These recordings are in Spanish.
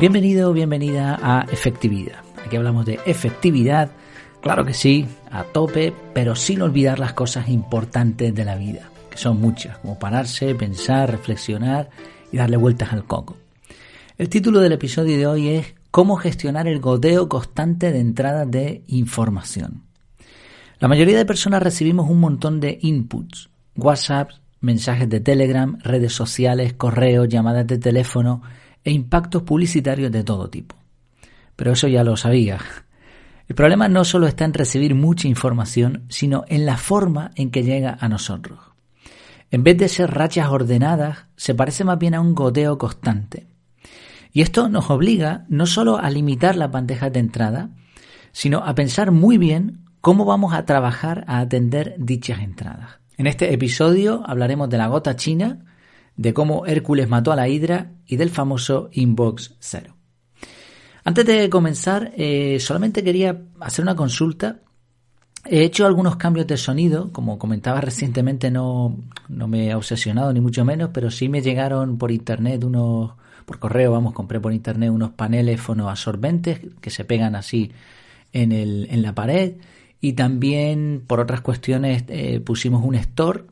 Bienvenido o bienvenida a Efectividad. Aquí hablamos de efectividad, claro que sí, a tope, pero sin olvidar las cosas importantes de la vida, que son muchas, como pararse, pensar, reflexionar y darle vueltas al coco. El título del episodio de hoy es ¿Cómo gestionar el goteo constante de entradas de información? La mayoría de personas recibimos un montón de inputs, WhatsApp, mensajes de Telegram, redes sociales, correos, llamadas de teléfono e impactos publicitarios de todo tipo. Pero eso ya lo sabía. El problema no solo está en recibir mucha información, sino en la forma en que llega a nosotros. En vez de ser rachas ordenadas, se parece más bien a un goteo constante. Y esto nos obliga no solo a limitar las bandejas de entrada, sino a pensar muy bien cómo vamos a trabajar a atender dichas entradas. En este episodio hablaremos de la gota china, de cómo Hércules mató a la hidra y del famoso Inbox Zero. Antes de comenzar, solamente quería hacer una consulta. He hecho algunos cambios de sonido, como comentaba recientemente, no me he obsesionado ni mucho menos, pero sí me llegaron por internet por correo, compré por internet unos paneles fonoabsorbentes que se pegan así en la pared, y también por otras cuestiones pusimos un store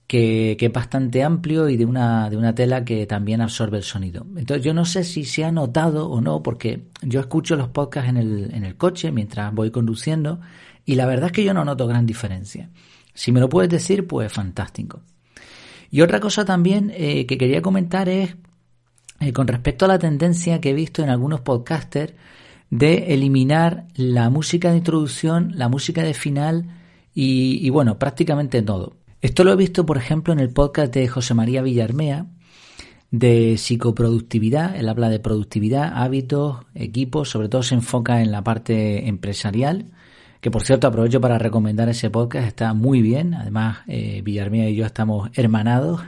que es bastante amplio y de una tela que también absorbe el sonido. Entonces yo no sé si se ha notado o no, porque yo escucho los podcasts en el coche mientras voy conduciendo y la verdad es que yo no noto gran diferencia. Si me lo puedes decir, pues fantástico. Y otra cosa también que quería comentar es con respecto a la tendencia que he visto en algunos podcasters de eliminar la música de introducción, la música de final y bueno, prácticamente todo. Esto lo he visto, por ejemplo, en el podcast de José María Villarmea, de psicoproductividad. Él habla de productividad, hábitos, equipos, sobre todo se enfoca en la parte empresarial, que por cierto aprovecho para recomendar ese podcast, está muy bien. Además, Villarmea y yo estamos hermanados,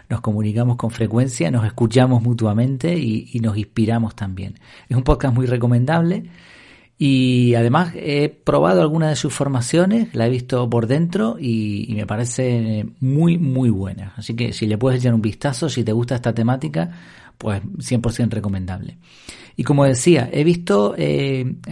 nos comunicamos con frecuencia, nos escuchamos mutuamente y nos inspiramos también. Es un podcast muy recomendable. Y además he probado algunas de sus formaciones, la he visto por dentro y me parece muy muy buena. Así que si le puedes echar un vistazo, si te gusta esta temática, pues 100% recomendable. Y como decía, he visto,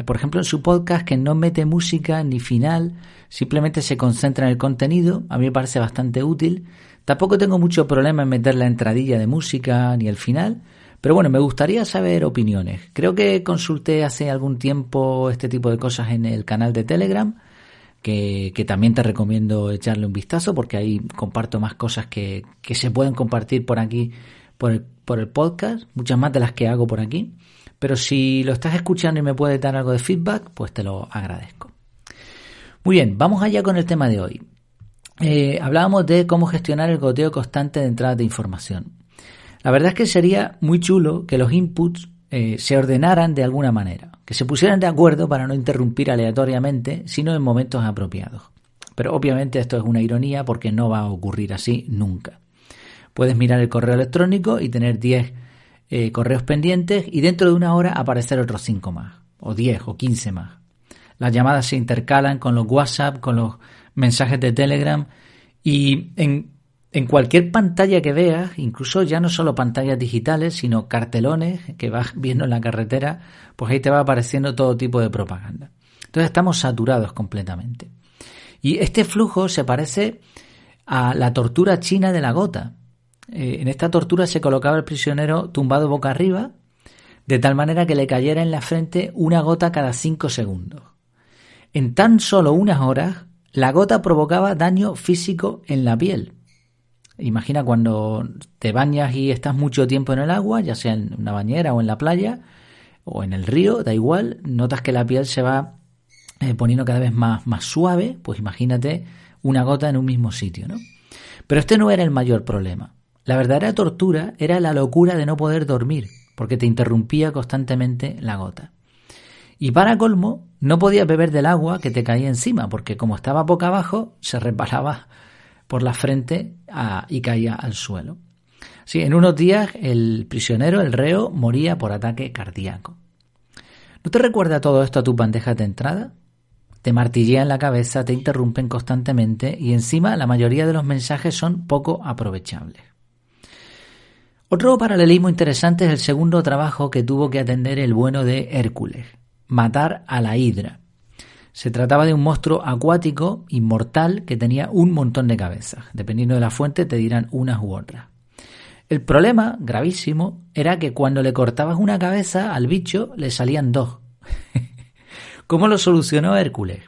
por ejemplo, en su podcast que no mete música ni final, simplemente se concentra en el contenido. A mí me parece bastante útil. Tampoco tengo mucho problema en meter la entradilla de música ni el final. Pero bueno, me gustaría saber opiniones. Creo que consulté hace algún tiempo este tipo de cosas en el canal de Telegram, que también te recomiendo echarle un vistazo porque ahí comparto más cosas que se pueden compartir por aquí, por el podcast, muchas más de las que hago por aquí. Pero si lo estás escuchando y me puedes dar algo de feedback, pues te lo agradezco. Muy bien, vamos allá con el tema de hoy. Hablábamos de cómo gestionar el goteo constante de entradas de información. La verdad es que sería muy chulo que los inputs se ordenaran de alguna manera, que se pusieran de acuerdo para no interrumpir aleatoriamente, sino en momentos apropiados. Pero obviamente esto es una ironía porque no va a ocurrir así nunca. Puedes mirar el correo electrónico y tener 10 correos pendientes y dentro de una hora aparecer otros 5 más, o 10 o 15 más. Las llamadas se intercalan con los WhatsApp, con los mensajes de Telegram y en cualquier pantalla que veas, incluso ya no solo pantallas digitales, sino cartelones que vas viendo en la carretera, pues ahí te va apareciendo todo tipo de propaganda. Entonces estamos saturados completamente. Y este flujo se parece a la tortura china de la gota. En esta tortura se colocaba el prisionero tumbado boca arriba, de tal manera que le cayera en la frente una gota cada 5 segundos. En tan solo unas horas, la gota provocaba daño físico en la piel. Imagina cuando te bañas y estás mucho tiempo en el agua, ya sea en una bañera o en la playa o en el río, da igual, notas que la piel se va poniendo cada vez más suave, pues imagínate una gota en un mismo sitio, ¿no? Pero este no era el mayor problema. La verdadera tortura era la locura de no poder dormir, porque te interrumpía constantemente la gota. Y para colmo, no podías beber del agua que te caía encima, porque como estaba boca abajo, se resbalaba por la frente y caía al suelo. Sí, en unos días el prisionero, el reo, moría por ataque cardíaco. ¿No te recuerda todo esto a tus bandejas de entrada? Te martillean la cabeza, te interrumpen constantemente y encima la mayoría de los mensajes son poco aprovechables. Otro paralelismo interesante es el segundo trabajo que tuvo que atender el bueno de Hércules, matar a la hidra. Se trataba de un monstruo acuático inmortal que tenía un montón de cabezas. Dependiendo de la fuente te dirán unas u otras. El problema, gravísimo, era que cuando le cortabas una cabeza al bicho le salían dos. ¿Cómo lo solucionó Hércules?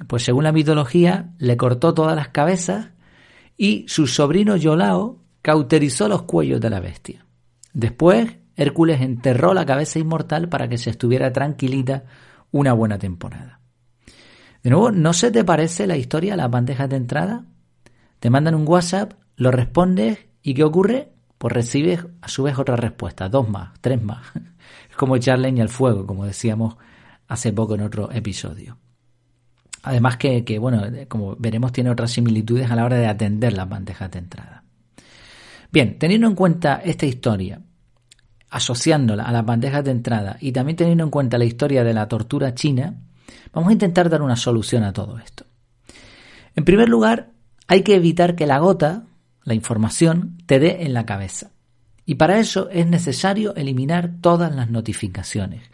Pues según la mitología le cortó todas las cabezas y su sobrino Iolao cauterizó los cuellos de la bestia. Después Hércules enterró la cabeza inmortal para que se estuviera tranquilita una buena temporada. De nuevo, ¿no se te parece la historia a las bandejas de entrada? Te mandan un WhatsApp, lo respondes y ¿qué ocurre? Pues recibes a su vez otra respuesta, 2 más, 3 más. Es como echar leña al fuego, como decíamos hace poco en otro episodio. Además que bueno, como veremos, tiene otras similitudes a la hora de atender las bandejas de entrada. Bien, teniendo en cuenta esta historia, asociándola a las bandejas de entrada y también teniendo en cuenta la historia de la tortura china, vamos a intentar dar una solución a todo esto. En primer lugar, hay que evitar que la gota, la información, te dé en la cabeza. Y para eso es necesario eliminar todas las notificaciones.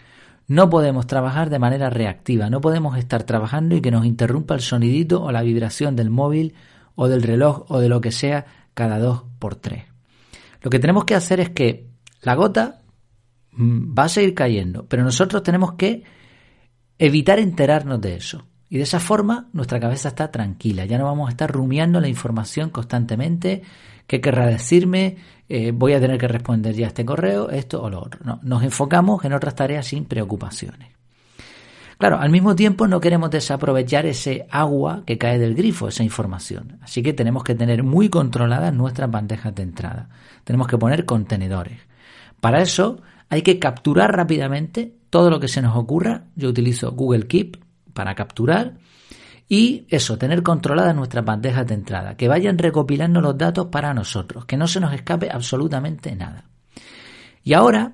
No podemos trabajar de manera reactiva, no podemos estar trabajando y que nos interrumpa el sonidito o la vibración del móvil o del reloj o de lo que sea cada 2 por 3. Lo que tenemos que hacer es que la gota va a seguir cayendo, pero nosotros tenemos que evitar enterarnos de eso. Y de esa forma nuestra cabeza está tranquila, ya no vamos a estar rumiando la información constantemente, qué querrá decirme, voy a tener que responder ya a este correo, esto o lo otro. No, nos enfocamos en otras tareas sin preocupaciones. Claro, al mismo tiempo no queremos desaprovechar ese agua que cae del grifo, esa información. Así que tenemos que tener muy controladas nuestras bandejas de entrada. Tenemos que poner contenedores. Para eso hay que capturar rápidamente todo lo que se nos ocurra. Yo utilizo Google Keep para capturar y eso, tener controladas nuestras bandejas de entrada, que vayan recopilando los datos para nosotros, que no se nos escape absolutamente nada. Y ahora,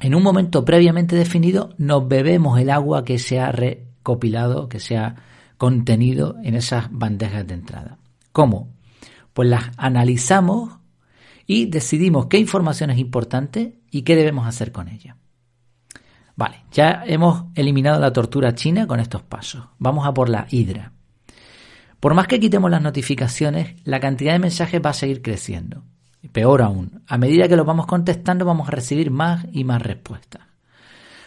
en un momento previamente definido, nos bebemos el agua que se ha recopilado, que se ha contenido en esas bandejas de entrada. ¿Cómo? Pues las analizamos y decidimos qué información es importante y qué debemos hacer con ella. Vale, ya hemos eliminado la tortura china con estos pasos. Vamos a por la hidra. Por más que quitemos las notificaciones, la cantidad de mensajes va a seguir creciendo. Peor aún, a medida que los vamos contestando vamos a recibir más y más respuestas.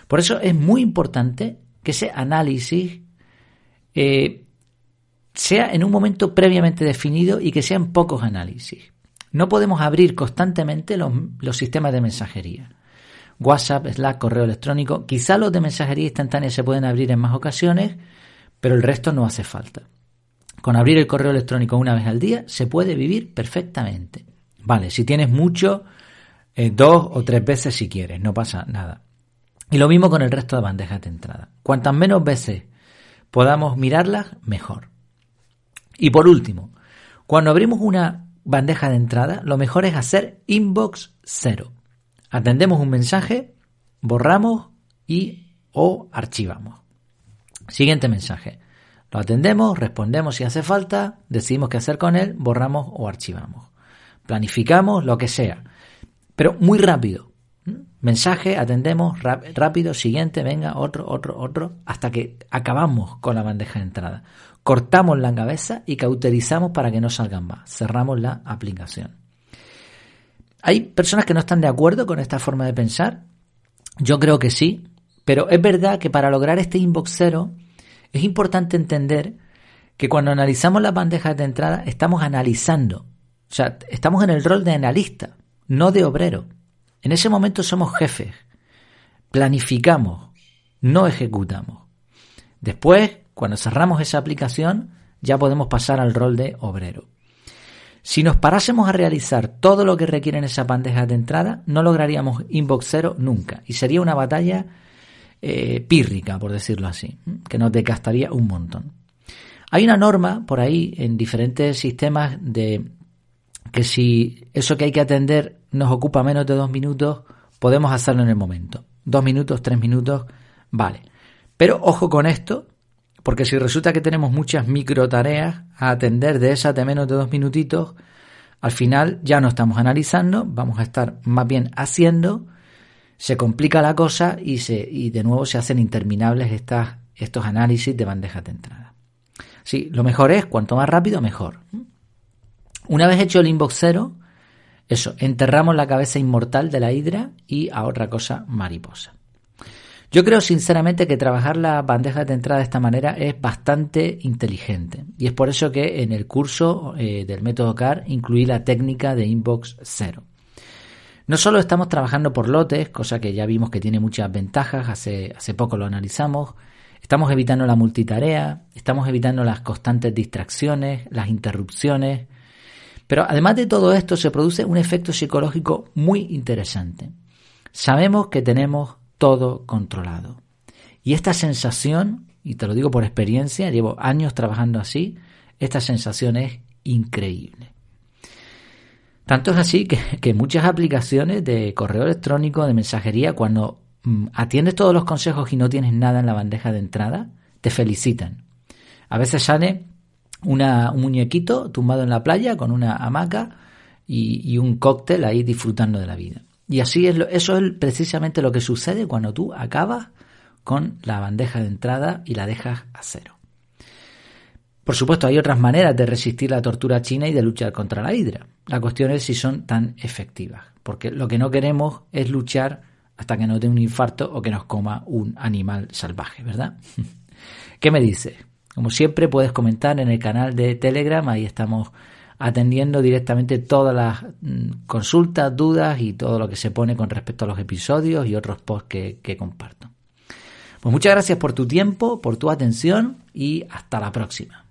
Por eso es muy importante que ese análisis sea en un momento previamente definido y que sean pocos análisis. No podemos abrir constantemente los sistemas de mensajería. WhatsApp, Slack, correo electrónico. Quizá los de mensajería instantánea se pueden abrir en más ocasiones, pero el resto no hace falta. Con abrir el correo electrónico una vez al día se puede vivir perfectamente. Vale, si tienes mucho, 2 o 3 veces si quieres, no pasa nada. Y lo mismo con el resto de bandejas de entrada. Cuantas menos veces podamos mirarlas, mejor. Y por último, cuando abrimos una bandeja de entrada, lo mejor es hacer inbox 0. Atendemos un mensaje, borramos o archivamos. Siguiente mensaje. Lo atendemos, respondemos si hace falta, decidimos qué hacer con él, borramos o archivamos. Planificamos lo que sea, pero muy rápido. Mensaje, atendemos, rápido, siguiente, venga, otro, hasta que acabamos con la bandeja de entrada. Cortamos la cabeza y cauterizamos para que no salgan más. Cerramos la aplicación. ¿Hay personas que no están de acuerdo con esta forma de pensar? Yo creo que sí, pero es verdad que para lograr este inbox 0 es importante entender que cuando analizamos las bandejas de entrada estamos analizando, o sea, estamos en el rol de analista, no de obrero. En ese momento somos jefes, planificamos, no ejecutamos. Después, cuando cerramos esa aplicación, ya podemos pasar al rol de obrero. Si nos parásemos a realizar todo lo que requieren esas bandejas de entrada, no lograríamos inbox 0 nunca. Y sería una batalla pírrica, por decirlo así, que nos desgastaría un montón. Hay una norma por ahí en diferentes sistemas de que si eso que hay que atender nos ocupa menos de 2 minutos, podemos hacerlo en el momento. 2 minutos, 3 minutos, vale. Pero ojo con esto, porque si resulta que tenemos muchas micro tareas a atender de esas de menos de 2 minutitos, Al final ya no estamos analizando, vamos a estar más bien haciendo, se complica la cosa y de nuevo se hacen interminables estos análisis de bandejas de entrada. Sí, lo mejor es, cuanto más rápido, mejor. Una vez hecho el inbox 0, eso, enterramos la cabeza inmortal de la hidra y a otra cosa mariposa. Yo creo sinceramente que trabajar las bandejas de entrada de esta manera es bastante inteligente y es por eso que en el curso del método CAR incluí la técnica de inbox 0. No solo estamos trabajando por lotes, cosa que ya vimos que tiene muchas ventajas, hace poco lo analizamos, estamos evitando la multitarea, estamos evitando las constantes distracciones, las interrupciones, pero además de todo esto se produce un efecto psicológico muy interesante. Sabemos que tenemos todo controlado. Y esta sensación, y te lo digo por experiencia, llevo años trabajando así, esta sensación es increíble. Tanto es así que muchas aplicaciones de correo electrónico, de mensajería, cuando atiendes todos los consejos y no tienes nada en la bandeja de entrada, te felicitan. A veces sale un muñequito tumbado en la playa con una hamaca y un cóctel ahí disfrutando de la vida. Y así eso es precisamente lo que sucede cuando tú acabas con la bandeja de entrada y la dejas a 0. Por supuesto, hay otras maneras de resistir la tortura china y de luchar contra la hidra. La cuestión es si son tan efectivas, porque lo que no queremos es luchar hasta que nos dé un infarto o que nos coma un animal salvaje, ¿verdad? ¿Qué me dices? Como siempre, puedes comentar en el canal de Telegram, ahí estamos atendiendo directamente todas las consultas, dudas y todo lo que se pone con respecto a los episodios y otros posts que comparto. Pues muchas gracias por tu tiempo, por tu atención y hasta la próxima.